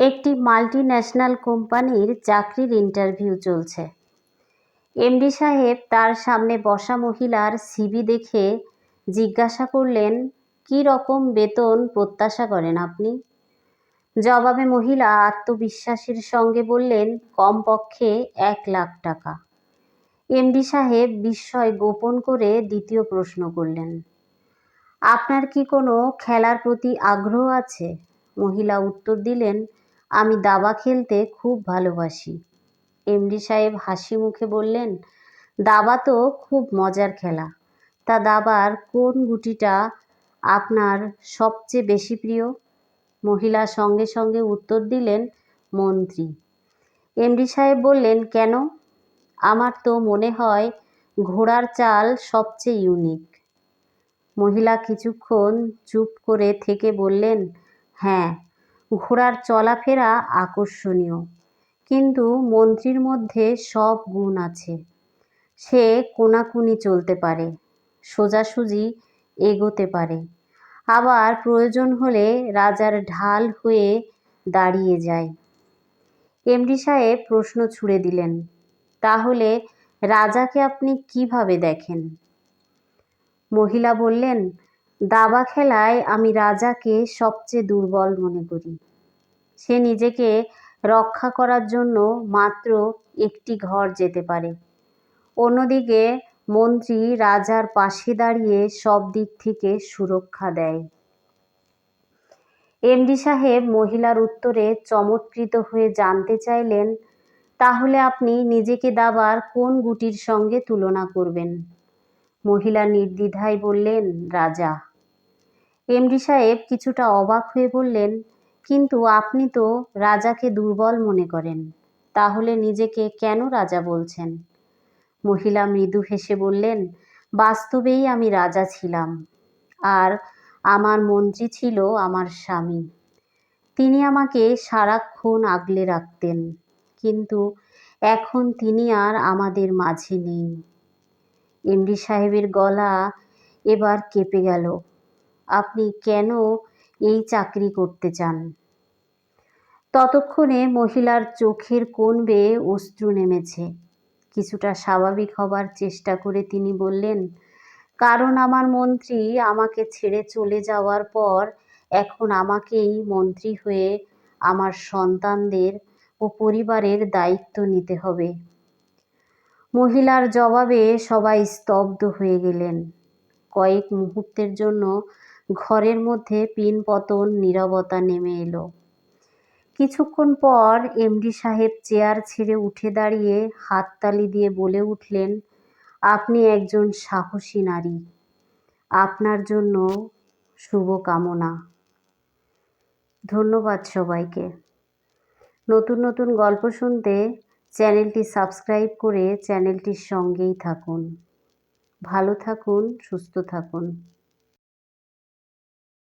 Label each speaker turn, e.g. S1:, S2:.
S1: একটি মাল্টিন্যাশনাল কোম্পানির চাকরির ইন্টারভিউ চলছে। এমডি সাহেব তার সামনে বসা মহিলার সিভি দেখে জিজ্ঞাসা করলেন, কী রকম বেতন প্রত্যাশা করেন আপনি? জবাবে মহিলা আত্মবিশ্বাসের সঙ্গে বললেন, কমপক্ষে 1,00,000 টাকা। এমডি সাহেব বিস্ময় গোপন করে দ্বিতীয় প্রশ্ন করলেন, আপনার কি কোনো খেলার প্রতি আগ্রহ আছে? মহিলা উত্তর দিলেন, আমি দাবা খেলতে খুব ভালোবাসি। এমডি সাহেব হাসি মুখে বললেন, দাবা তো খুব মজার খেলা। তা দাবার কোন গুটিটা আপনার সবচেয়ে বেশি প্রিয়? মহিলা সঙ্গে সঙ্গে উত্তর দিলেন, মন্ত্রী। এমডি সাহেব বললেন, কেন? আমার তো মনে হয় ঘোড়ার চাল সবচেয়ে ইউনিক। মহিলা কিছুক্ষণ চুপ করে থেকে বললেন, হ্যাঁ, ঘোড়ার চলাফেরা আকর্ষণীয়, কিন্তু মন্ত্রীর মধ্যে সব গুণ আছে। সে কোনাকুনি চলতে পারে, সোজাসুজি এগোতে পারে, আবার প্রয়োজন হলে রাজার ঢাল হয়ে দাঁড়িয়ে যায়। এমডি সাহেব প্রশ্ন ছুড়ে দিলেন, তাহলে রাজাকে আপনি কিভাবে দেখেন? মহিলা বললেন, দাবা খেলায় আমি রাজাকে সবচেয়ে দুর্বল মনে করি। সে নিজেকে রক্ষা করার জন্য মাত্র একটি ঘর যেতে পারে। অন্যদিকে মন্ত্রী রাজার পাশে দাঁড়িয়ে সব দিক থেকে সুরক্ষা দেয়। এমডি সাহেব মহিলার উত্তরে চমৎকৃত হয়ে জানতে চাইলেন, তাহলে আপনি নিজেকে দাবার কোন গুটির সঙ্গে তুলনা করবেন? মহিলা নির্দ্বিধায় বললেন, রাজা। এমডি সাহেব কিছুটা অবাক হয়ে বললেন, কিন্তু আপনি তো রাজাকে দুর্বল মনে করেন, তাহলে নিজেকে কেন রাজা বলছেন? মহিলা মৃদু হেসে বললেন, বাস্তবেই আমি রাজা ছিলাম, আর আমার মন্ত্রী ছিল আমার স্বামী। তিনি আমাকে সারাক্ষণ আগলে রাখতেন, কিন্তু এখন তিনি আর আমাদের মাঝে নেই। এমডি সাহেবের গলা এবার কেঁপে গেল। আপনি কেন এই চাকরি করতে চান? ততক্ষণে মহিলার চোখের কোণ বেয়ে অশ্রু নেমেছে। কিছুটা স্বাভাবিক হবার চেষ্টা করে তিনি বললেন, কারণ আমার মন্ত্রী আমাকে ছেড়ে চলে যাওয়ার পর এখন আমাকেই মন্ত্রী হয়ে আমার সন্তানদের ও পরিবারের দায়িত্ব নিতে হবে। মহিলার জবাবে সবাই স্তব্ধ হয়ে গেলেন। কয়েক মুহূর্তের জন্য ঘরের মধ্যে পিনপতন নীরবতা নেমে এলো। কিছুক্ষণ পর এমডি সাহেব চেয়ার ছেড়ে উঠে দাঁড়িয়ে হাততালি দিয়ে বলে উঠলেন, আপনি একজন সাহসী নারী। আপনার জন্য শুভকামনা। ধন্যবাদ সবাইকে। নতুন নতুন গল্প শুনতে চ্যানেলটি সাবস্ক্রাইব করে চ্যানেলটির সঙ্গেই থাকুন। ভালো থাকুন, সুস্থ থাকুন।